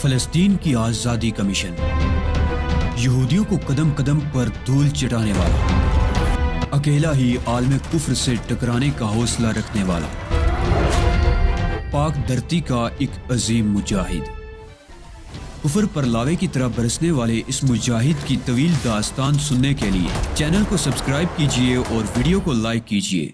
فلسطین کی آزادی کا مشن، یہودیوں کو قدم قدم پر دھول چٹانے والا، اکیلا ہی عالم کفر سے ٹکرانے کا حوصلہ رکھنے والا، پاک دھرتی کا ایک عظیم مجاہد، کفر پر لاوے کی طرح برسنے والے اس مجاہد کی طویل داستان سننے کے لیے چینل کو سبسکرائب کیجئے اور ویڈیو کو لائک کیجئے۔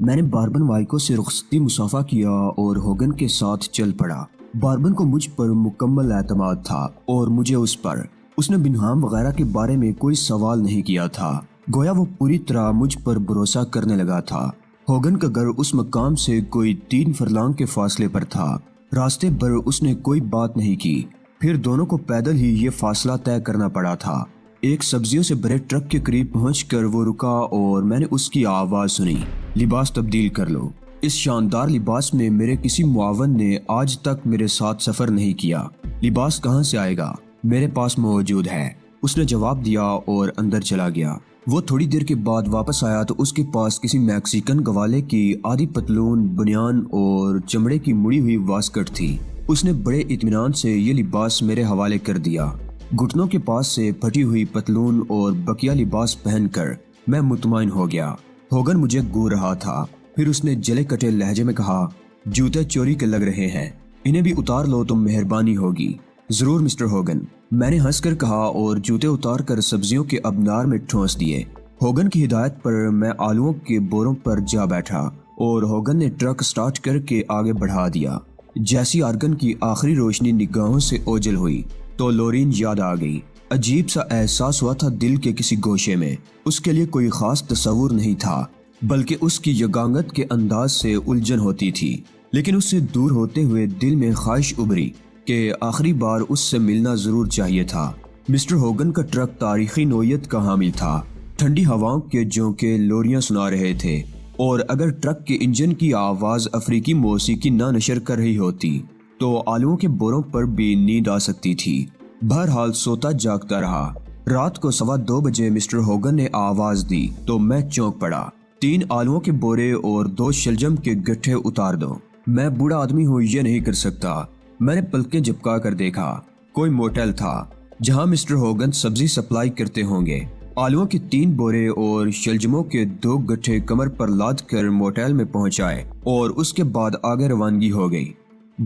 میں نے باربن وائکو سے رخصتی مصافحہ کیا اور ہوگن کے ساتھ چل پڑا۔ باربن کو مجھ پر مکمل اعتماد تھا اور مجھے اس نے بنہام وغیرہ کے بارے میں کوئی سوال نہیں کیا تھا، گویا وہ پوری طرح مجھ پر بھروسہ کرنے لگا تھا۔ ہوگن کا گھر اس مقام سے کوئی 3 فرلانگ کے فاصلے پر تھا۔ راستے بھر اس نے کوئی بات نہیں کی، پھر دونوں کو پیدل ہی یہ فاصلہ طے کرنا پڑا تھا۔ ایک سبزیوں سے بھرے ٹرک کے قریب پہنچ کر وہ رکا اور میں نے اس کی آواز سنی، لباس تبدیل کر لو۔ اس شاندار لباس میں میرے کسی معاون نے آج تک میرے ساتھ سفر نہیں کیا۔ لباس کہاں سے آئے گا؟ میرے پاس موجود ہے، اس نے جواب دیا اور اندر چلا گیا۔ وہ تھوڑی دیر کے بعد واپس آیا تو اس کے پاس کسی میکسیکن گوالے کی آدھی پتلون، بنیان اور چمڑے کی مڑی ہوئی واسکٹ تھی۔ اس نے بڑے اطمینان سے یہ لباس میرے حوالے کر دیا۔ گھٹنوں کے پاس سے پھٹی ہوئی پتلون اور بقیہ لباس پہن کر میں مطمئن ہو گیا۔ ہوگن مجھے گھور رہا تھا، پھر اس نے جلے کٹے لہجے میں کہا، جوتے چوری کے لگ رہے ہیں، انہیں بھی اتار لو تو مہربانی ہوگی۔ ضرور مسٹر ہوگن، میں نے ہنس کر کہا اور جوتے اتار کر سبزیوں کے ابنار میں ٹھونس دیے۔ ہوگن کی ہدایت پر میں آلووں کے بوروں پر جا بیٹھا اور ہوگن نے ٹرک سٹارٹ کر کے آگے بڑھا دیا۔ جیسی آرگن کی آخری روشنی نگاہوں سے اوجھل ہوئی تو لورین یاد آ گئی۔ عجیب سا احساس ہوا تھا دل کے کسی گوشے میں۔ اس کے لیے کوئی خاص تصور نہیں تھا، بلکہ اس کی یگانگت کے انداز سے الجھن ہوتی تھی، لیکن اس سے دور ہوتے ہوئے دل میں خواہش ابھری کہ آخری بار اس سے ملنا ضرور چاہیے تھا۔ مسٹر ہوگن کا ٹرک تاریخی نوعیت کا حامل تھا۔ ٹھنڈی ہواؤں کے جھونکے لوریاں سنا رہے تھے، اور اگر ٹرک کے انجن کی آواز افریقی موسیقی نہ نشر کر رہی ہوتی تو آلووں کے بوروں پر بھی نیند آ سکتی تھی۔ بہرحال سوتا جاگتا رہا۔ رات کو 2:15 بجے مسٹر ہوگن نے آواز دی تو میں چونک پڑا۔ 3 آلووں کے بورے اور 2 شلجم کے گٹھے اتار دو۔ میں بوڑھا آدمی ہوں، یہ نہیں کر سکتا۔ میں نے پلکیں جھپکا کر دیکھا۔ کوئی موٹل تھا جہاں مسٹر ہوگن سبزی سپلائی کرتے ہوں گے۔ آلووں کے 3 بورے اور شلجموں کے 2 گٹھے کمر پر لاد کر موٹل میں پہنچائے اور اس کے بعد آگے روانگی ہو گئی۔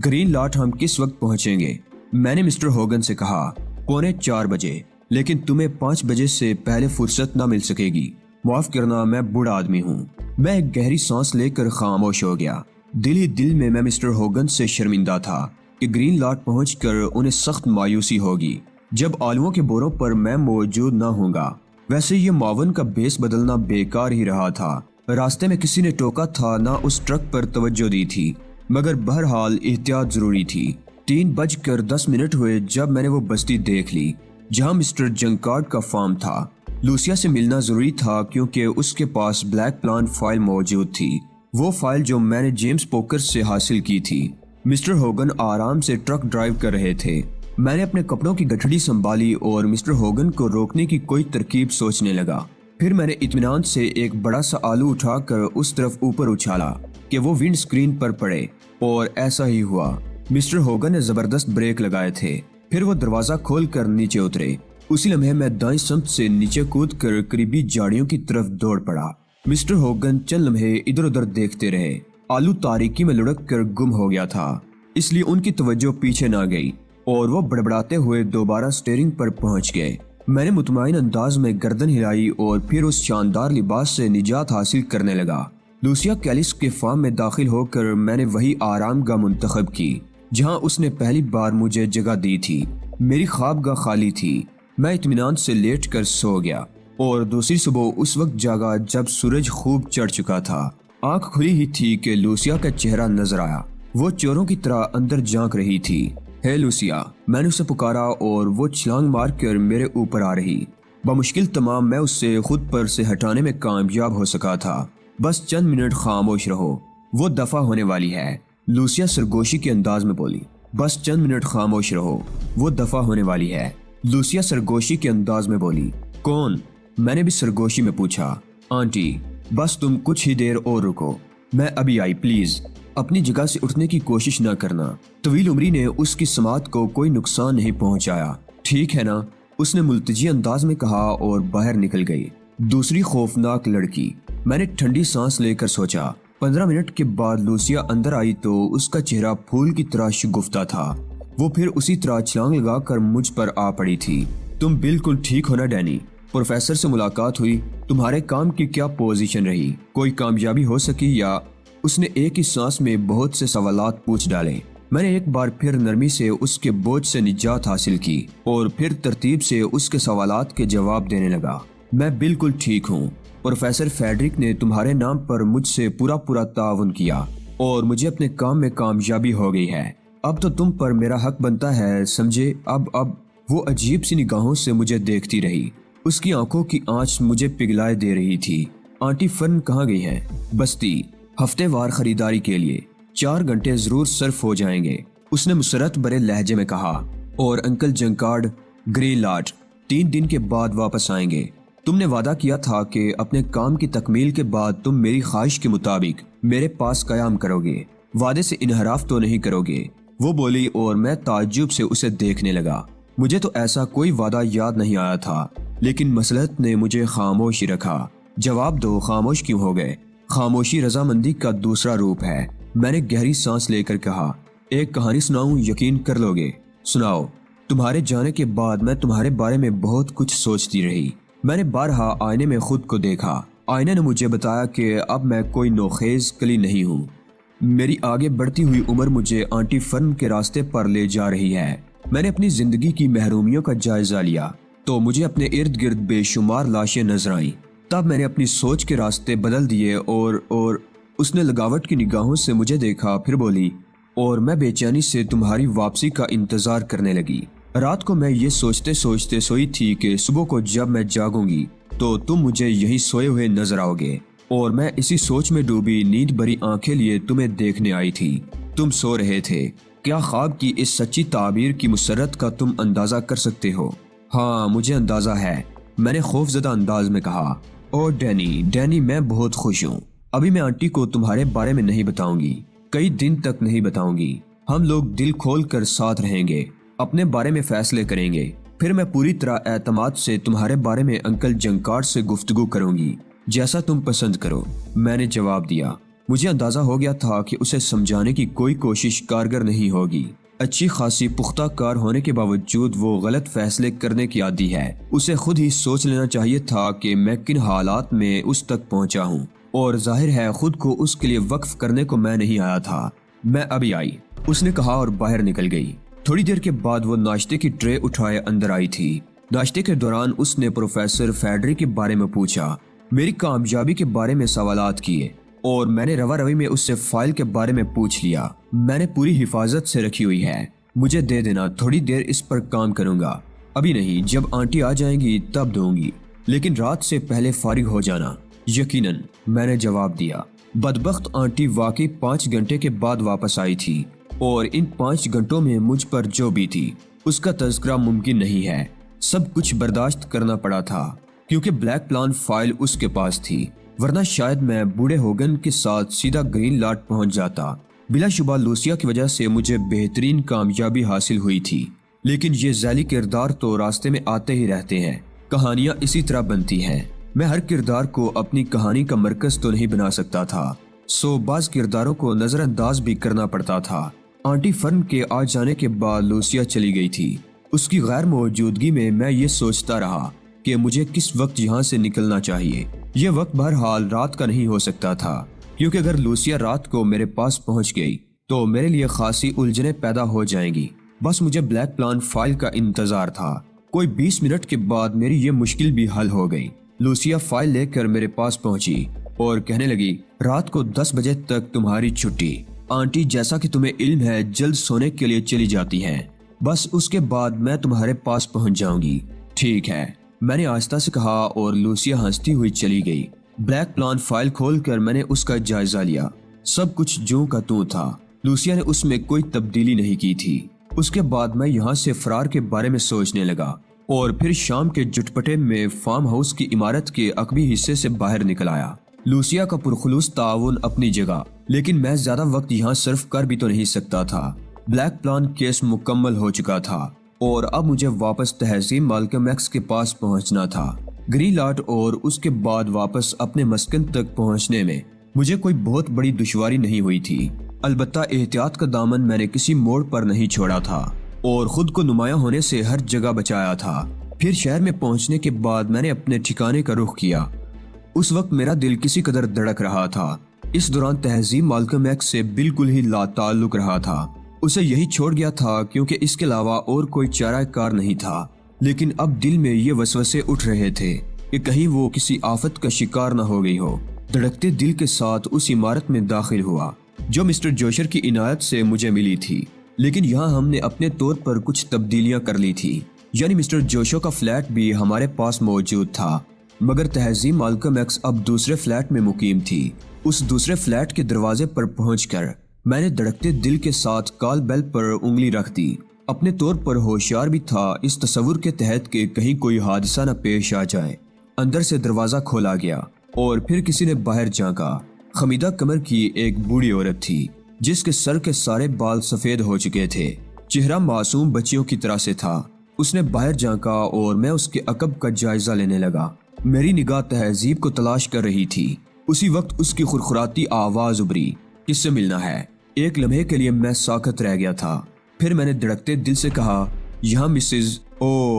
گرین لاٹ ہم کس وقت پہنچیں گے؟ میں نے مسٹر ہوگن سے کہا، 3:45 بجے، لیکن تمہیں 5 بجے سے پہلے فرصت نہ مل سکے گی۔ معاف کرنا، میں بوڑھا آدمی ہوں۔ میں ایک گہری سانس لے کر خاموش ہو گیا۔ دل ہی دل میں مسٹر ہوگن سے شرمندہ تھا کہ گرین لاٹ پہنچ کر انہیں سخت مایوسی ہوگی جب آلووں کے بوروں پر میں موجود نہ ہوں گا۔ ویسے یہ معاون کا بیس بدلنا بیکار ہی رہا تھا۔ راستے میں کسی نے ٹوکا تھا، نہ اس ٹرک پر توجہ دی تھی، مگر بہرحال احتیاط ضروری تھی۔ 3:10 ہوئے جب میں نے وہ بستی دیکھ لی جہاں مسٹر جنکارڈ کا فارم تھا۔ لوسیا سے ملنا ضروری تھا کیونکہ اس کے پاس بلیک پلان فائل موجود تھی، وہ فائل جو میں نے جیمز پوکر سے حاصل کی تھی۔ مسٹر ہوگن آرام سے ٹرک ڈرائیو کر رہے تھے۔ میں نے اپنے کپڑوں کی گٹھڑی سنبھالی اور مسٹر ہوگن کو روکنے کی کوئی ترکیب سوچنے لگا۔ پھر میں نے اطمینان سے ایک بڑا سا آلو اٹھا کر اس طرف اوپر اچھالا کہ وہ ونڈ سکرین پر پڑے، اور ایسا ہی ہوا۔ مسٹر ہوگن نے زبردست بریک لگائے تھے، پھر وہ دروازہ کھول کر نیچے اترے۔ اسی لمحے میں دائیں سمت سے نیچے کود کر قریبی جھاڑیوں کی طرف دوڑ پڑا۔ مسٹر ہوگن چند لمحے ادھر ادھر دیکھتے رہے۔ آلو تاریکی میں لڑک کر گم ہو گیا تھا، اس لیے ان کی توجہ پیچھے نہ گئی اور وہ بڑبڑاتے ہوئے دوبارہ سٹیئرنگ پر پہنچ گئے۔ میں نے مطمئن انداز میں گردن ہلائی اور پھر اس شاندار لباس سے نجات حاصل کرنے لگا۔ لوسیا کیلس کے فارم میں داخل ہو کر میں نے وہی آرام گاہ منتخب کی جہاں اس نے پہلی بار مجھے جگہ دی تھی۔ میری خوابگاہ خالی تھی۔ میں اطمینان سے لیٹ کر سو گیا اور دوسری صبح اس وقت جاگا جب سورج خوب چڑھ چکا تھا۔ آنکھ کھلی ہی تھی کہ لوسیا کا چہرہ نظر آیا۔ وہ چوروں کی طرح اندر جھانک رہی تھی۔ ہے لوسیا، میں نے اسے پکارا اور وہ چھلانگ مار کر میرے اوپر آ رہی۔ بمشکل تمام میں اس سے خود پر سے ہٹانے میں کامیاب ہو سکا تھا۔ بس چند منٹ خاموش رہو، وہ دفع ہونے والی ہے، لوسیا سرگوشی کے انداز میں بولی۔ بس چند منٹ خاموش رہو، وہ دفع ہونے والی ہے، لوسیا سرگوشی کے انداز میں بولی۔ کون؟ میں نے بھی سرگوشی میں پوچھا۔ آنٹی، بس تم کچھ ہی دیر اور رکو۔ میں ابھی آئی، پلیز اپنی جگہ سے اٹھنے کی کوشش نہ کرنا۔ طویل عمری نے اس کی سماعت کو کوئی نقصان نہیں پہنچایا۔ ٹھیک ہے نا، اس نے ملتجی انداز میں کہا اور باہر نکل گئی۔ دوسری خوفناک لڑکی۔ میں نے ٹھنڈی سانس لے کر سوچا۔ 15 منٹ کے بعد لوسیا اندر آئی تو اس کا چہرہ پھول کی طرح شگفتہ تھا۔ وہ پھر اسی طرح چھلانگ لگا کر مجھ پر آ پڑی تھی۔ تم بالکل ٹھیک ہو نا ڈینی؟ پروفیسر سے ملاقات ہوئی؟ تمہارے کام کی کیا پوزیشن رہی؟ کوئی کامیابی ہو سکی یا؟ اس نے ایک ہی سانس میں بہت سے سوالات پوچھ ڈالے۔ میں نے ایک بار پھر نرمی سے اس کے بوجھ سے نجات حاصل کی اور پھر ترتیب سے اس کے سوالات کے جواب دینے لگا۔ میں بالکل ٹھیک ہوں۔ پروفیسر فیڈرک نے تمہارے نام پر مجھ سے پورا تعاون کیا اور مجھے اپنے کام میں کامیابی ہو گئی ہے۔ اب تو تم پر میرا حق بنتا ہے، سمجھے؟ اب وہ عجیب سی نگاہوں سے مجھے دیکھتی رہی۔ اس کی آنکھوں کی آنچ مجھے پگھلائے دے رہی تھی۔ آنٹی فرن کہاں گئی ہیں؟ بستی، ہفتے وار خریداری کے لیے 4 گھنٹے ضرور صرف ہو جائیں گے، اس نے مسرت بھرے لہجے میں کہا۔ اور انکل جنکارڈ گری لاٹ 3 دن کے بعد واپس آئیں گے۔ تم نے وعدہ کیا تھا کہ اپنے کام کی تکمیل کے بعد تم میری خواہش کے مطابق میرے پاس قیام کرو گے، وعدے سے انحراف تو نہیں کرو گے، وہ بولی اور میں تعجب سے اسے دیکھنے لگا۔ مجھے تو ایسا کوئی وعدہ یاد نہیں آیا تھا، لیکن مصلحت نے مجھے خاموش ہی رکھا۔ جواب دو، خاموش کیوں ہو گئے؟ خاموشی رضامندی کا دوسرا روپ ہے، میں نے گہری سانس لے کر کہا۔ ایک کہانی سناؤں؟ یقین کر لو گے؟ سناؤ۔ تمہارے جانے کے بعد میں تمہارے بارے میں بہت کچھ سوچتی رہی۔ میں نے بارہا آئینے میں خود کو دیکھا۔ آئینے نے مجھے بتایا کہ اب میں کوئی نوخیز کلی نہیں ہوں۔ میری آگے بڑھتی ہوئی عمر مجھے آنٹی فرن کے راستے پر لے جا رہی ہے۔ میں نے اپنی زندگی کی محرومیوں کا جائزہ لیا تو مجھے اپنے ارد گرد بے شمار لاشیں نظر آئیں۔ تب میں نے اپنی سوچ کے راستے بدل دیے اور اس نے لگاوٹ کی نگاہوں سے مجھے دیکھا، پھر بولی، اور میں بے چینی سے تمہاری واپسی کا انتظار کرنے لگی۔ رات کو میں یہ سوچتے سوئی تھی کہ صبح کو جب میں جاگوں گی تو تم مجھے یہی سوئے ہوئے نظر آؤ گے، اور میں اسی سوچ میں ڈوبی نیند بھری آنکھیں لیے تمہیں دیکھنے آئی تھی۔ تم سو رہے تھے۔ کیا خواب کی اس سچی تعبیر کی مسرت کا تم اندازہ کر سکتے ہو؟ ہاں، مجھے اندازہ ہے، میں نے خوف زدہ انداز میں کہا۔ اور ڈینی، میں بہت خوش ہوں۔ ابھی میں آنٹی کو تمہارے بارے میں نہیں بتاؤں گی، کئی دن تک نہیں بتاؤں گی۔ ہم لوگ دل کھول کر ساتھ رہیں گے، اپنے بارے میں فیصلے کریں گے، پھر میں پوری طرح اعتماد سے تمہارے بارے میں انکل جنکارڈ سے گفتگو کروں گی، جیسا تم پسند کرو، میں نے جواب دیا۔ مجھے اندازہ ہو گیا تھا کہ اسے سمجھانے کی کوئی کوشش کارگر نہیں ہوگی۔ اچھی خاصی پختہ کار ہونے کے باوجود وہ غلط فیصلے کرنے کی عادی ہے۔ اسے خود ہی سوچ لینا چاہیے تھا کہ میں کن حالات میں اس تک پہنچا ہوں، اور ظاہر ہے خود کو اس کے لیے وقف کرنے کو میں نہیں آیا تھا۔ میں ابھی آئی، اس نے کہا اور باہر نکل گئی۔ تھوڑی دیر کے بعد وہ ناشتے کی ٹرے اٹھائے اندر آئی تھی۔ ناشتے کے دوران اس نے پروفیسر فیڈرک کے بارے میں پوچھا، میری کامیابی کے بارے میں سوالات کیے، اور میں نے روی میں اس سے فائل کے بارے میں پوچھ لیا۔ میں نے پوری حفاظت سے رکھی ہوئی ہے، مجھے دے دینا، تھوڑی دیر اس پر کام کروں گا۔ ابھی نہیں، جب آنٹی آ جائیں گی تب دوں گی، لیکن رات سے پہلے فارغ ہو جانا۔ یقیناً، میں نے جواب دیا۔ بدبخت آنٹی واقعی 5 گھنٹے کے بعد واپس آئی تھی، اور ان 5 گھنٹوں میں مجھ پر جو بھی تھی اس کا تذکرہ ممکن نہیں ہے۔ سب کچھ برداشت کرنا پڑا تھا کیونکہ بلیک پلان فائل اس کے پاس تھی، ورنہ شاید میں بوڑھے ہوگن کے ساتھ سیدھا گرین لاٹ پہنچ جاتا۔ بلا شبہ لوسیا کی وجہ سے مجھے بہترین کامیابی حاصل ہوئی تھی، لیکن یہ ذیلی کردار تو راستے میں آتے ہی رہتے ہیں، کہانیاں اسی طرح بنتی ہیں۔ میں ہر کردار کو اپنی کہانی کا مرکز تو نہیں بنا سکتا تھا، سو بعض کرداروں کو نظر انداز بھی کرنا پڑتا تھا۔ آنٹی فرن کے آ جانے کے بعد لوسیا چلی گئی تھی۔ اس کی غیر موجودگی میں یہ سوچتا رہا کہ مجھے کس وقت یہاں سے نکلنا چاہیے۔ یہ وقت بہرحال رات کا نہیں ہو سکتا تھا، کیونکہ اگر لوسیا رات کو میرے پاس پہنچ گئی تو میرے لیے خاصی الجھنیں پیدا ہو جائیں گی۔ بس مجھے بلیک پلان فائل کا انتظار تھا۔ کوئی 20 منٹ کے بعد میری یہ مشکل بھی حل ہو گئی۔ لوسیا فائل لے کر میرے پاس پہنچی اور کہنے لگی، رات کو 10 بجے تک تمہاری چھٹی۔ آنٹی، جیسا کہ تمہیں علم ہے، جلد سونے کے لیے چلی جاتی ہیں، بس اس کے بعد میں تمہارے پاس پہنچ جاؤں گی۔ ٹھیک ہے، میں نے آہستہ سے کہا، اور لوسیا ہنستی ہوئی چلی گئی۔ بلیک پلان فائل کھول کر میں نے اس کا جائزہ لیا۔ سب کچھ جوں کا توں تھا، لوسیا نے اس میں کوئی تبدیلی نہیں کی تھی۔ اس کے بعد میں یہاں سے فرار کے بارے میں سوچنے لگا، اور پھر شام کے جٹپٹے میں فارم ہاؤس کی عمارت کے عقبی حصے سے باہر نکل آیا۔ لوسیا کا پرخلوص تعاون اپنی جگہ، لیکن میں زیادہ وقت یہاں صرف کر بھی تو نہیں سکتا تھا۔ بلیک پلان کیس مکمل ہو چکا تھا اور اب مجھے واپس تہذیب مالکم ایکس کے پاس پہنچنا تھا۔ گری لاٹ اور اس کے بعد واپس اپنے مسکن تک پہنچنے میں مجھے کوئی بہت بڑی دشواری نہیں ہوئی تھی، البتہ احتیاط کا دامن میں نے کسی موڑ پر نہیں چھوڑا تھا اور خود کو نمایاں ہونے سے ہر جگہ بچایا تھا۔ پھر شہر میں پہنچنے کے بعد میں نے اپنے ٹھکانے کا رخ کیا۔ اس وقت میرا دل کسی قدر دھڑک رہا تھا۔ اس دوران تہذیب مالکم ایکس سے بالکل ہی لا تعلق رہا تھا۔ اسے یہی چھوڑ گیا تھا کیونکہ اس کے علاوہ اور کوئی چارہ کار نہیں تھا، لیکن اب دل میں یہ وسوسے اٹھ رہے تھے کہ کہیں وہ کسی آفت کا شکار نہ ہو گئی ہو۔ دھڑکتے دل کے ساتھ اس عمارت میں داخل ہوا جو مسٹر جوشر کی عنایت سے مجھے ملی تھی، لیکن یہاں ہم نے اپنے طور پر کچھ تبدیلیاں کر لی تھی، یعنی مسٹر جوشو کا فلیٹ بھی ہمارے پاس موجود تھا، مگر تہذیب مالکم ایکس اب دوسرے فلیٹ میں مقیم تھی۔ اس دوسرے فلیٹ کے دروازے پر پہنچ کر میں نے دھڑکتے دل کے ساتھ کال بیل پر انگلی رکھ دی۔ اپنے طور پر ہوشیار بھی تھا اس تصور کے تحت کہ کہیں کوئی حادثہ نہ پیش آ جائے۔ اندر سے دروازہ کھولا گیا اور پھر کسی نے باہر جھانکا۔ خمیدہ کمر کی ایک بوڑھی عورت تھی جس کے سر کے سارے بال سفید ہو چکے تھے، چہرہ معصوم بچیوں کی طرح سے تھا۔ اس نے باہر جھانکا اور میں اس کے عقب کا جائزہ لینے لگا۔ میری نگاہ تہذیب کو تلاش کر رہی تھی۔ اسی وقت اس کی خرخراتی آواز ابھری، کس سے ملنا ہے؟ ایک لمحے کے لیے میں ساکت رہ گیا تھا، پھر میں نے دھڑکتے دل سے کہا، یہاں مسز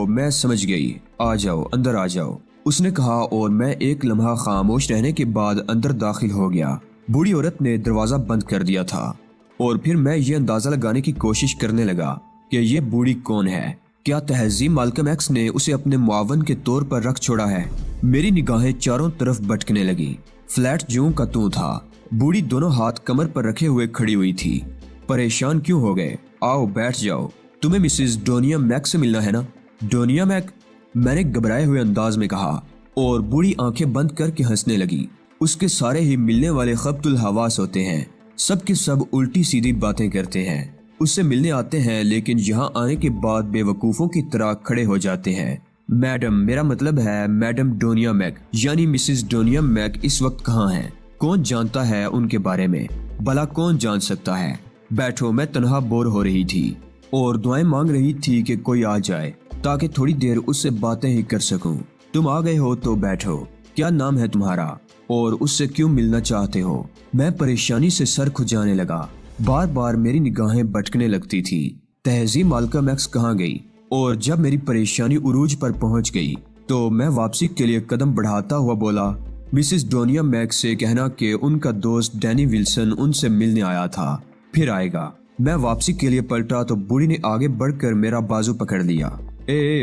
میں سمجھ گئی، آ جاؤ، اندر آ جاؤ، اس نے کہا اور میں ایک لمحہ خاموش رہنے کے بعد اندر داخل ہو گیا۔ بوڑھی عورت نے دروازہ بند کر دیا تھا اور پھر میں یہ اندازہ لگانے کی کوشش کرنے لگا کہ یہ بوڑھی کون ہے۔ کیا تہذیب مالکم ایکس نے اسے اپنے معاون کے طور پر رکھ چھوڑا ہے؟ میری نگاہیں چاروں طرف بھٹکنے لگی۔ فلیٹ جوں کا توں تھا۔ بوڑھی دونوں ہاتھ کمر پر رکھے ہوئے کھڑی ہوئی تھی۔ پریشان کیوں ہو گئے؟ آؤ بیٹھ جاؤ، تمہیں مسز ڈونیا میک سے ملنا ہے نا؟ ڈونیا میک؟ میں نے گھبرائے ہوئے انداز میں کہا اور بوڑھی آنکھیں بند کر کے ہنسنے لگی۔ اس کے سارے ہی ملنے والے خبط الحواس ہوتے ہیں، سب کے سب الٹی سیدھی باتیں کرتے ہیں، اس سے ملنے آتے ہیں لیکن یہاں آنے کے بعد بے وقوفوں کی طرح کھڑے ہو جاتے ہیں۔ میڈم، میرا مطلب ہے میڈم ڈونیا میک، یعنی مسز ڈونیا میک اس وقت کہاں ہیں؟ کون جانتا ہے ان کے بارے میں؟ بھلا کون جان سکتا ہے؟ بیٹھو، میں تنہا بور ہو رہی تھی اور دعائیں مانگ رہی تھی کہ کوئی آ جائے تاکہ تھوڑی دیر اس سے باتیں ہی کر سکوں۔ تم آ گئے ہو تو بیٹھو، کیا نام ہے تمہارا اور اس سے کیوں ملنا چاہتے ہو؟ میں پریشانی سے سر کھجانے لگا، بار بار میری نگاہیں بھٹکنے لگتی تھی۔ تہذیب مالکم ایکس کہاں گئی؟ اور جب میری پریشانی عروج پر پہنچ گئی تو میں واپسی کے لیے قدم بڑھاتا ہوا بولا، مسز ڈونیا میک سے کہنا کہ ان کا دوست ڈینی ولسن ان سے ملنے آیا تھا، پھر آئے گا۔ میں واپسی کے لیے پلٹا تو بوڑھی نے آگے بڑھ کر میرا بازو پکڑ لیا۔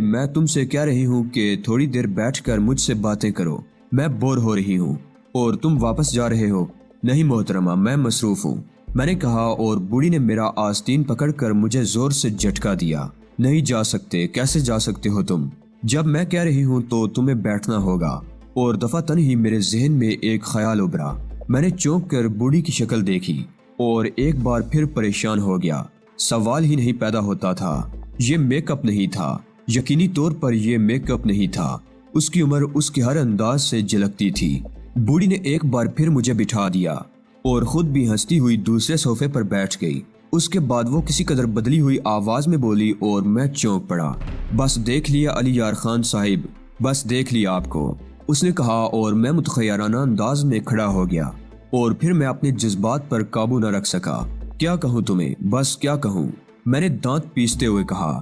میں تم سے کہہ رہی ہوں کہ تھوڑی دیر بیٹھ کر مجھ سے باتیں کرو، میں بور ہو رہی ہوں۔ اور تم واپس جا رہے ہو؟ نہیں محترمہ، میں مصروف ہوں، میں نے کہا اور بوڑھی نے میرا آستین پکڑ کر مجھے زور سے جھٹکا دیا۔ نہیں جا سکتے؟ کیسے جا سکتے ہو تم؟ جب میں کہہ رہی ہوں تو تمہیں بیٹھنا ہوگا۔ اور دفعتاً ہی میرے ذہن میں ایک خیال ابھرا۔ میں نے چونک کر بوڑھی کی شکل دیکھی اور ایک بار پھر پریشان ہو گیا۔ سوال ہی نہیں پیدا ہوتا تھا، یہ میک اپ نہیں تھا، یقینی طور پر یہ میک اپ نہیں تھا۔ اس کی عمر اس کے ہر انداز سے جھلکتی تھی۔ بوڑھی نے ایک بار پھر مجھے بٹھا دیا اور خود بھی ہنستی ہوئی دوسرے صوفے پر بیٹھ گئی۔ اس کے بعد وہ کسی قدر بدلی ہوئی آواز میں بولی اور میں چونک پڑا۔ بس دیکھ لیا علی یار خان صاحب، بس دیکھ لیا آپ کو، اس نے کہا اور میں متخیرانہ انداز میں کھڑا ہو گیا اور پھر میں اپنے جذبات پر قابو نہ رکھ سکا۔ کیا کہوں تمہیں، بس کیا کہوں، میں نے دانت پیستے ہوئے کہا۔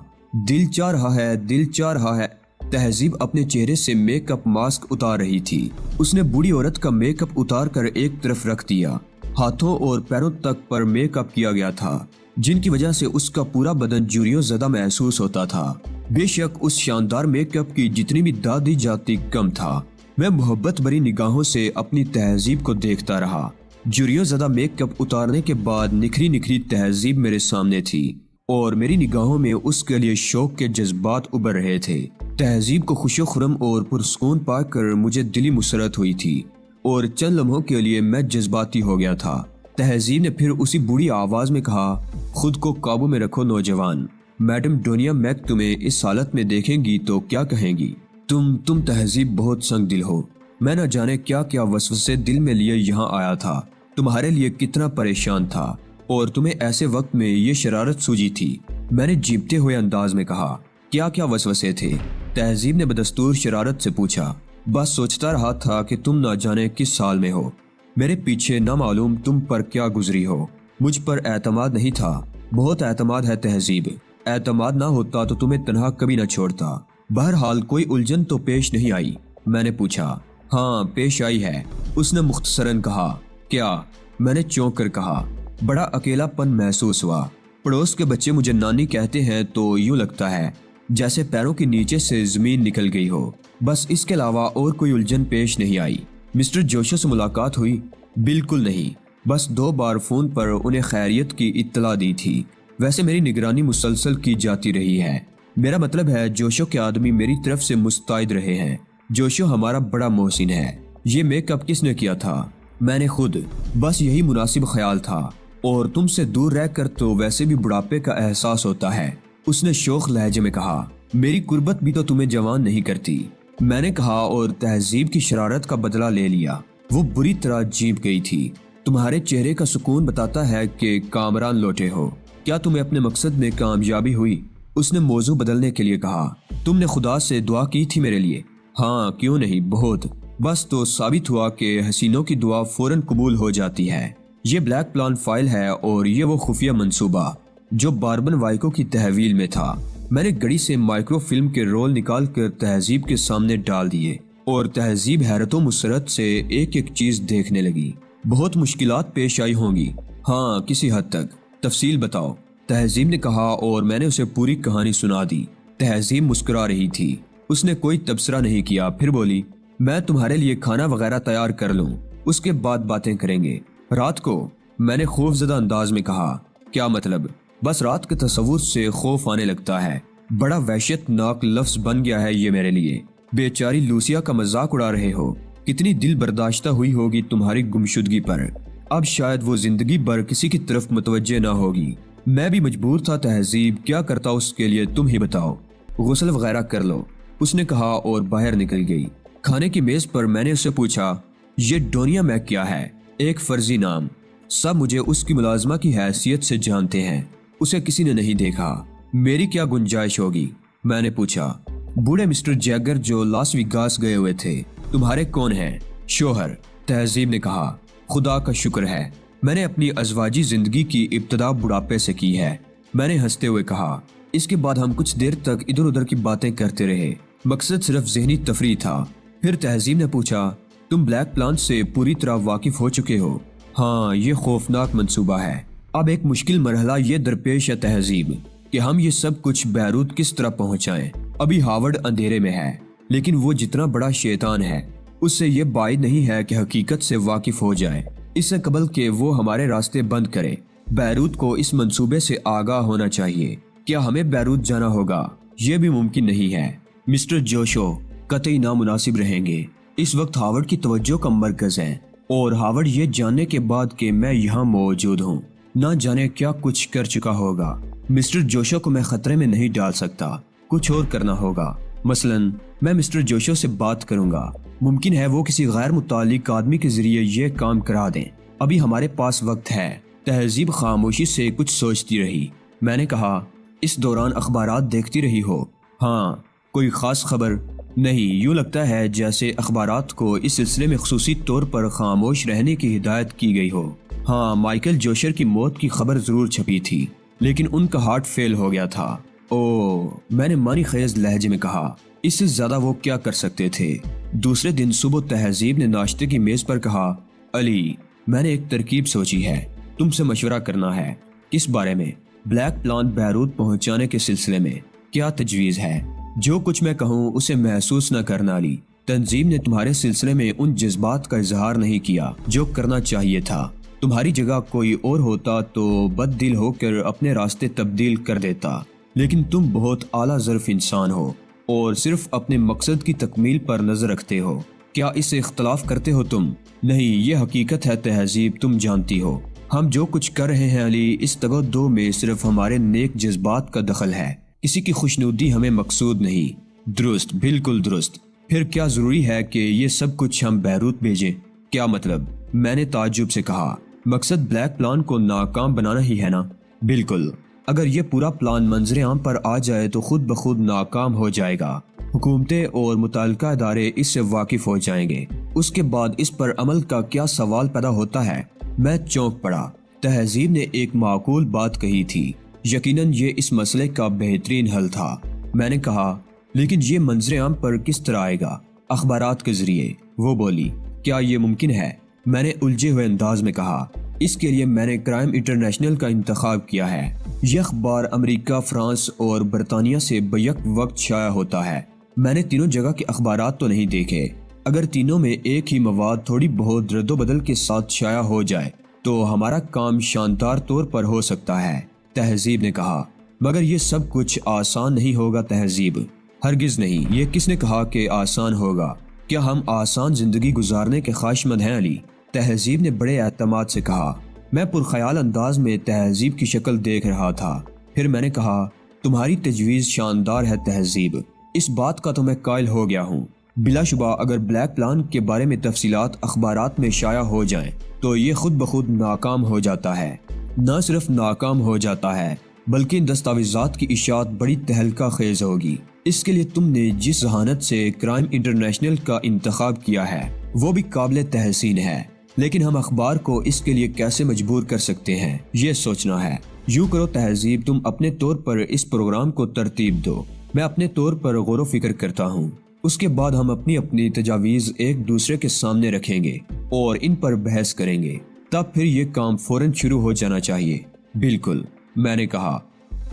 دل چاہ رہا ہے، دل چاہ رہا ہے۔ تہذیب اپنے چہرے سے میک اپ ماسک اتار رہی تھی۔ اس نے بوڑھی عورت کا میک اپ اتار کر ایک طرف رکھ دیا۔ ہاتھوں اور پیروں تک پر میک اپ کیا گیا تھا جن کی وجہ سے اس کا پورا بدن جوریوں زدہ محسوس ہوتا تھا۔ بے شک اس شاندار میک اپ کی جتنی بھی داد دی جاتی کم تھا۔ میں محبت بری نگاہوں سے اپنی تہذیب کو دیکھتا رہا۔ جوریوں زدہ میک اپ اتارنے کے بعد نکھری نکھری تہذیب میرے سامنے تھی اور میری نگاہوں میں اس کے لیے شوق کے جذبات ابھر رہے تھے۔ تہذیب کو خوش و خرم اور پرسکون پا کر مجھے دلی مسرت ہوئی تھی اور چند لمحوں کے لیے میں جذباتی ہو گیا تھا۔ تہذیب نے پھر اسی بوڑھی آواز میں کہا، خود کو قابو میں رکھو نوجوان، میڈم ڈونیا میک تمہیں اس حالت میں دیکھیں گی تو کیا کہیں گی؟ تم تہذیب بہت سنگ دل ہو، میں نہ جانے کیا کیا وسوسے دل میں لیے یہاں آیا تھا، تمہارے لیے کتنا پریشان تھا، اور تمہیں ایسے وقت میں یہ شرارت سوجی تھی۔ میں نے جیبتے ہوئے انداز میں کہا، کیا کیا وسوسے تھے؟ تہذیب نے بدستور شرارت سے پوچھا۔ بس سوچتا رہا تھا کہ تم نہ جانے کس سال میں ہو، میرے پیچھے نہ معلوم تم پر کیا گزری ہو۔ مجھ پر اعتماد نہیں تھا؟ بہت اعتماد ہے تہذیب، اعتماد نہ ہوتا تو تمہیں تنہا کبھی نہ چھوڑتا۔ بہرحال کوئی الجھن تو پیش نہیں آئی؟ میں نے پوچھا۔ ہاں پیش آئی ہے، اس نے مختصراً کہا۔ کیا؟ میں نے چونک کر کہا۔ بڑا اکیلا پن محسوس ہوا۔ پڑوس کے بچے مجھے نانی کہتے ہیں تو یوں لگتا ہے جیسے پیروں کے نیچے سے زمین نکل گئی ہو۔ بس اس کے علاوہ اور کوئی الجھن پیش نہیں آئی۔ مسٹر جوشو سے ملاقات ہوئی؟ بالکل نہیں، بس 2 بار فون پر انہیں خیریت کی اطلاع دی تھی۔ ویسے میری نگرانی مسلسل کی جاتی رہی ہے، میرا مطلب ہے جوشو کے آدمی میری طرف سے مستعد رہے ہیں۔ جوشو ہمارا بڑا محسن ہے۔ یہ میک اپ کس نے کیا تھا؟ میں نے خود، بس یہی مناسب خیال تھا، اور تم سے دور رہ کر تو ویسے بھی بڑھاپے کا احساس ہوتا ہے، اس نے شوخ لہجے میں کہا۔ میری قربت بھی تو تمہیں جوان نہیں کرتی، میں نے کہا، اور تہذیب کی شرارت کا بدلہ لے لیا۔ وہ بری طرح جھیپ گئی تھی۔ تمہارے چہرے کا سکون بتاتا ہے کہ کامران لوٹے ہو۔ کیا تمہیں اپنے مقصد میں کامیابی ہوئی؟ اس نے موضوع بدلنے کے لیے کہا۔ تم نے خدا سے دعا کی تھی میرے لیے؟ ہاں کیوں نہیں، بہت۔ بس تو ثابت ہوا کہ حسینوں کی دعا فوراً قبول ہو جاتی ہے۔ یہ بلیک پلان فائل ہے، اور یہ وہ خفیہ منصوبہ جو باربن وائکو کی تحویل میں تھا۔ میں نے گڑی سے مائکرو فلم کے رول نکال کر تہذیب کے سامنے ڈال دیے، اور تہذیب حیرت و مسرت سے ایک ایک چیز دیکھنے لگی۔ بہت مشکلات پیش آئی ہوں گی؟ ہاں کسی حد تک۔ تفصیل بتاؤ، تہذیب نے کہا، اور میں نے اسے پوری کہانی سنا دی۔ تہذیب مسکرا رہی تھی، اس نے کوئی تبصرہ نہیں کیا۔ پھر بولی، میں تمہارے لیے کھانا وغیرہ تیار کر لوں، اس کے بعد باتیں کریں گے۔ رات کو؟ میں نے خوف زدہ انداز میں کہا۔ کیا مطلب؟ بس رات کے تصور سے خوف آنے لگتا ہے، بڑا وحشت ناک لفظ بن گیا ہے یہ میرے لیے۔ بیچاری لوسیا کا مذاق اڑا رہے ہو، کتنی دل برداشتہ ہوئی ہوگی تمہاری گمشدگی پر۔ اب شاید وہ زندگی بھر کسی کی طرف متوجہ نہ ہوگی۔ میں بھی مجبور تھا تہذیب، کیا کرتا اس کے لیے تم ہی بتاؤ۔ غسل وغیرہ کر لو، اس نے کہا اور باہر نکل گئی۔ کھانے کی میز پر میں نے اسے پوچھا، یہ ڈونیا میک کیا ہے؟ ایک فرضی نام، سب مجھے اس کی ملازمہ کی حیثیت سے جانتے ہیں، اسے کسی نے نہیں دیکھا۔ میری کیا گنجائش ہوگی؟ میں نے پوچھا۔ بوڑھے مسٹر جیگر جو لاس ویگاس گئے ہوئے تھے، تمہارے کون ہیں؟ شوہر، تہذیب نے کہا۔ خدا کا شکر ہے، میں نے اپنی ازواجی زندگی کی ابتدا بڑھاپے سے کی ہے، میں نے ہنستے ہوئے کہا۔ اس کے بعد ہم کچھ دیر تک ادھر ادھر کی باتیں کرتے رہے، مقصد صرف ذہنی تفریح تھا۔ پھر تہذیب نے پوچھا، تم بلیک پلان سے پوری طرح واقف ہو چکے ہو؟ ہاں، یہ خوفناک منصوبہ ہے۔ اب ایک مشکل مرحلہ یہ درپیش ہے تہذیب کہ ہم یہ سب کچھ بیروت کس طرح پہنچائیں۔ ابھی ہاورڈ اندھیرے میں ہے، لیکن وہ جتنا بڑا شیطان ہے، اس سے یہ بعید نہیں ہے کہ حقیقت سے واقف ہو جائے، اس سے قبل کہ وہ ہمارے راستے بند کرے۔ بیروت کو اس منصوبے سے آگاہ ہونا چاہیے۔ کیا ہمیں بیروت جانا ہوگا؟ یہ بھی ممکن نہیں ہے۔ مسٹر جوشو قطعی نامناسب رہیں گے، اس وقت ہاورڈ کی توجہ کا مرکز ہے، اور ہاورڈ یہ جاننے کے بعد کہ میں یہاں موجود ہوں، نہ جانے کیا کچھ کر چکا ہوگا۔ مسٹر جوشو کو میں خطرے میں نہیں ڈال سکتا، کچھ اور کرنا ہوگا۔ مثلاً میں مسٹر جوشو سے بات کروں گا، ممکن ہے وہ کسی غیر متعلق آدمی کے ذریعے یہ کام کرا دیں۔ ابھی ہمارے پاس وقت ہے۔ تہذیب خاموشی سے کچھ سوچتی رہی۔ میں نے کہا، اس دوران اخبارات دیکھتی رہی ہو؟ ہاں۔ کوئی خاص خبر؟ نہیں، یوں لگتا ہے جیسے اخبارات کو اس سلسلے میں خصوصی طور پر خاموش رہنے کی ہدایت کی گئی ہو۔ ہاں، مائیکل جوشر کی موت کی خبر ضرور چھپی تھی، لیکن ان کا ہارٹ فیل ہو گیا تھا۔ اوہ، میں نے معنی خیز لہجے میں کہا، اس سے زیادہ وہ کیا کر سکتے تھے؟ دوسرے دن صبح تہذیب نے ناشتے کی میز پر کہا، علی، میں نے ایک ترکیب سوچی ہے، تم سے مشورہ کرنا ہے۔ کس بارے میں؟ بلیک پلان بیروت پہنچانے کے سلسلے میں کیا تجویز ہے؟ جو کچھ میں کہوں اسے محسوس نہ کرنا علی۔ تنظیم نے تمہارے سلسلے میں ان جذبات کا اظہار نہیں کیا جو کرنا چاہیے تھا۔ تمہاری جگہ کوئی اور ہوتا تو بد دل ہو کر اپنے راستے تبدیل کر دیتا، لیکن تم بہت اعلیٰ ظرف انسان ہو اور صرف اپنے مقصد کی تکمیل پر نظر رکھتے ہو۔ کیا اس سے اختلاف کرتے ہو تم؟ نہیں، یہ حقیقت ہے تہذیب، تم جانتی ہو۔ ہم جو کچھ کر رہے ہیں علی، اس تگودو میں صرف ہمارے نیک جذبات کا دخل ہے، کسی کی خوشنودی ہمیں مقصود نہیں۔ درست، بالکل درست۔ پھر کیا ضروری ہے کہ یہ سب کچھ ہم بیروت بھیجیں؟ کیا مطلب؟ میں نے تعجب سے کہا۔ مقصد بلیک پلان کو ناکام بنانا ہی ہے نا؟ بالکل، اگر یہ پورا پلان منظر عام پر آ جائے تو خود بخود ناکام ہو جائے گا۔ حکومتیں اور متعلقہ ادارے اس سے واقف ہو جائیں گے۔ اس کے بعد اس پر عمل کا کیا سوال پیدا ہوتا ہے؟ میں چونک پڑا۔ تہذیب نے ایک معقول بات کہی تھی، یقیناً یہ اس مسئلے کا بہترین حل تھا۔ میں نے کہا، لیکن یہ منظر عام پر کس طرح آئے گا؟ اخبارات کے ذریعے۔ وہ بولی، کیا یہ ممکن ہے؟ میں نے الجھے ہوئے انداز میں کہا، اس کے لیے میں نے کرائم انٹرنیشنل کا انتخاب کیا ہے۔ یہ اخبار امریکہ، فرانس اور برطانیہ سے بیک وقت شائع ہوتا ہے۔ میں نے تینوں جگہ کے اخبارات تو نہیں دیکھے۔ اگر تینوں میں ایک ہی مواد تھوڑی بہت رد و بدل کے ساتھ شائع ہو جائے تو ہمارا کام شاندار طور پر ہو سکتا ہے، تہذیب نے کہا۔ مگر یہ سب کچھ آسان نہیں ہوگا تہذیب، ہرگز نہیں۔ یہ کس نے کہا کہ آسان ہوگا؟ کیا ہم آسان زندگی گزارنے کے خواہش مند ہیں علی؟ تہذیب نے بڑے اعتماد سے کہا۔ میں پرخیال انداز میں تہذیب کی شکل دیکھ رہا تھا۔ پھر میں نے کہا، تمہاری تجویز شاندار ہے تہذیب، اس بات کا تو میں قائل ہو گیا ہوں۔ بلا شبہ اگر بلیک پلان کے بارے میں تفصیلات اخبارات میں شائع ہو جائیں تو یہ خود بخود ناکام ہو جاتا ہے۔ نہ صرف ناکام ہو جاتا ہے بلکہ ان دستاویزات کی اشاعت بڑی تہلکہ خیز ہوگی۔ اس کے لیے تم نے جس ذہانت سے کرائم انٹرنیشنل کا انتخاب کیا ہے وہ بھی قابل تحسین ہے، لیکن ہم اخبار کو اس کے لیے کیسے مجبور کر سکتے ہیں، یہ سوچنا ہے۔ یوں کرو تہذیب، تم اپنے طور پر اس پروگرام کو ترتیب دو، میں اپنے طور پر غور و فکر کرتا ہوں۔ اس کے بعد ہم اپنی اپنی تجاویز ایک دوسرے کے سامنے رکھیں گے اور ان پر بحث کریں گے، تب پھر یہ کام فوراً شروع ہو جانا چاہیے۔ بالکل، میں نے کہا۔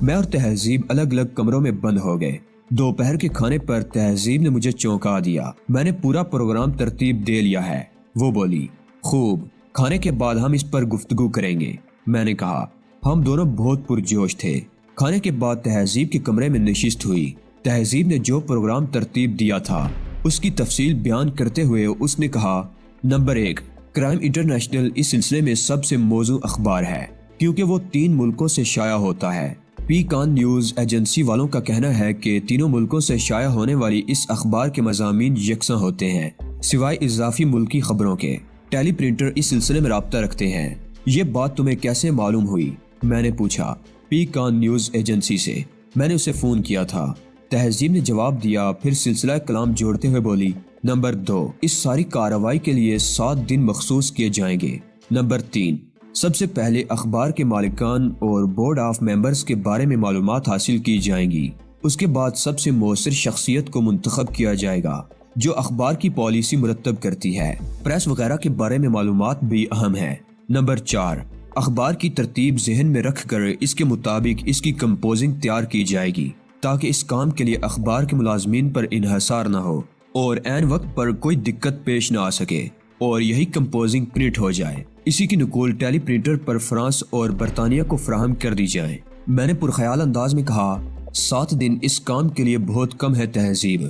میں اور تہذیب الگ الگ کمروں میں بند ہو گئے۔ دوپہر کے کھانے پر تہذیب نے مجھے چونکا دیا۔ میں نے پورا پروگرام ترتیب دے لیا ہے، وہ بولی۔ خوب، کھانے کے بعد ہم اس پر گفتگو کریں گے، میں نے کہا۔ ہم دونوں بہت پرجوش تھے۔ کھانے کے بعد تہذیب کے کمرے میں نشست ہوئی۔ تہذیب نے جو پروگرام ترتیب دیا تھا اس کی تفصیل بیان کرتے ہوئے اس نے کہا، نمبر 1، کرائم انٹرنیشنل اس سلسلے میں سب سے موزوں اخبار ہے کیونکہ وہ 3 ملکوں سے شائع ہوتا ہے۔ پیکان نیوز ایجنسی والوں کا کہنا ہے کہ تینوں ملکوں سے شائع ہونے والی اس اخبار کے مضامین یکساں ہوتے ہیں سوائے اضافی ملکی خبروں کے۔ ٹیلی پرنٹر اس سلسلے میں رابطہ رکھتے ہیں۔ یہ بات تمہیں کیسے معلوم ہوئی؟ میں نے پوچھا۔ پیکان نیوز ایجنسی سے، میں نے اسے فون کیا تھا، تہذیب نے جواب دیا۔ پھر سلسلہ کلام جوڑتے ہوئے بولی، نمبر 2، اس ساری کارروائی کے لیے 7 دن مخصوص کیے جائیں گے۔ نمبر 3، سب سے پہلے اخبار کے مالکان اور بورڈ آف ممبرز کے بارے میں معلومات حاصل کی جائیں گی۔ اس کے بعد سب سے مؤثر شخصیت کو منتخب کیا جائے گا جو اخبار کی پالیسی مرتب کرتی ہے۔ پریس وغیرہ کے بارے میں معلومات بھی اہم ہیں۔ نمبر 4، اخبار کی ترتیب ذہن میں رکھ کر اس کے مطابق اس کی کمپوزنگ تیار کی جائے گی تاکہ اس کام کے لیے اخبار کے ملازمین پر انحصار نہ ہو اور عین وقت پر کوئی دقت پیش نہ آ سکے اور یہی کمپوزنگ پرنٹ ہو جائے۔ اسی کی نقول ٹیلی پرنٹر پر فرانس اور برطانیہ کو فراہم کر دی جائے۔ میں نے پرخیال انداز میں کہا، 7 دن اس کام کے لیے بہت کم ہے تہذیب،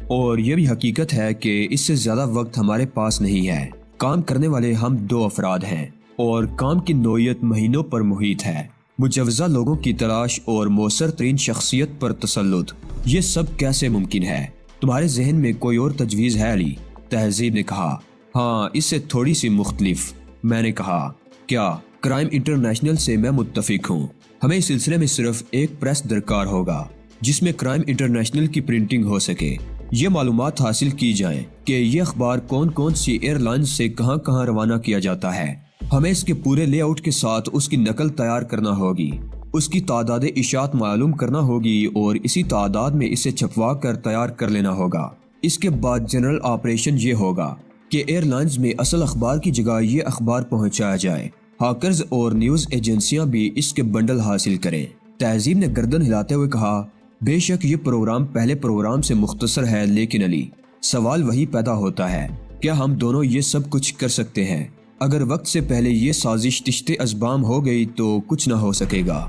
اور یہ بھی حقیقت ہے کہ اس سے زیادہ وقت ہمارے پاس نہیں ہے۔ کام کرنے والے ہم 2 افراد ہیں اور کام کی نوعیت مہینوں پر محیط ہے۔ مجوزہ لوگوں کی تلاش اور مؤثر ترین شخصیت پر تسلط، یہ سب کیسے ممکن ہے؟ تمہارے ذہن میں کوئی اور تجویز ہے علی؟ تہذیب نے کہا۔ ہاں، اس سے تھوڑی سی مختلف۔ میں نے کہا، کیا؟ کرائم انٹرنیشنل سے میں متفق ہوں۔ ہمیں اس سلسلے میں صرف ایک پریس درکار ہوگا جس میں کرائم انٹرنیشنل کی پرنٹنگ ہو سکے۔ یہ معلومات حاصل کی جائیں کہ یہ اخبار کون کون سی ایئر لائنز سے کہاں کہاں روانہ کیا جاتا ہے۔ ہمیں اس کے پورے لے آؤٹ کے ساتھ اس کی نقل تیار کرنا ہوگی، اس کی تعداد اشاعت معلوم کرنا ہوگی اور اسی تعداد میں اسے چھپوا کر تیار کر لینا ہوگا۔ اس کے بعد جنرل آپریشن یہ ہوگا کہ ایئر لائنز میں اصل اخبار کی جگہ یہ اخبار پہنچایا جائے۔ ہاکرز اور نیوز ایجنسیاں بھی اس کے بنڈل حاصل کریں۔ تہذیب نے گردن ہلاتے ہوئے کہا، بے شک یہ پروگرام پہلے پروگرام سے مختصر ہے، لیکن علی، سوال وہی پیدا ہوتا ہے، کیا ہم دونوں یہ سب کچھ کر سکتے ہیں؟ اگر وقت سے پہلے یہ سازش تشتے ازبام ہو گئی تو کچھ نہ ہو سکے گا۔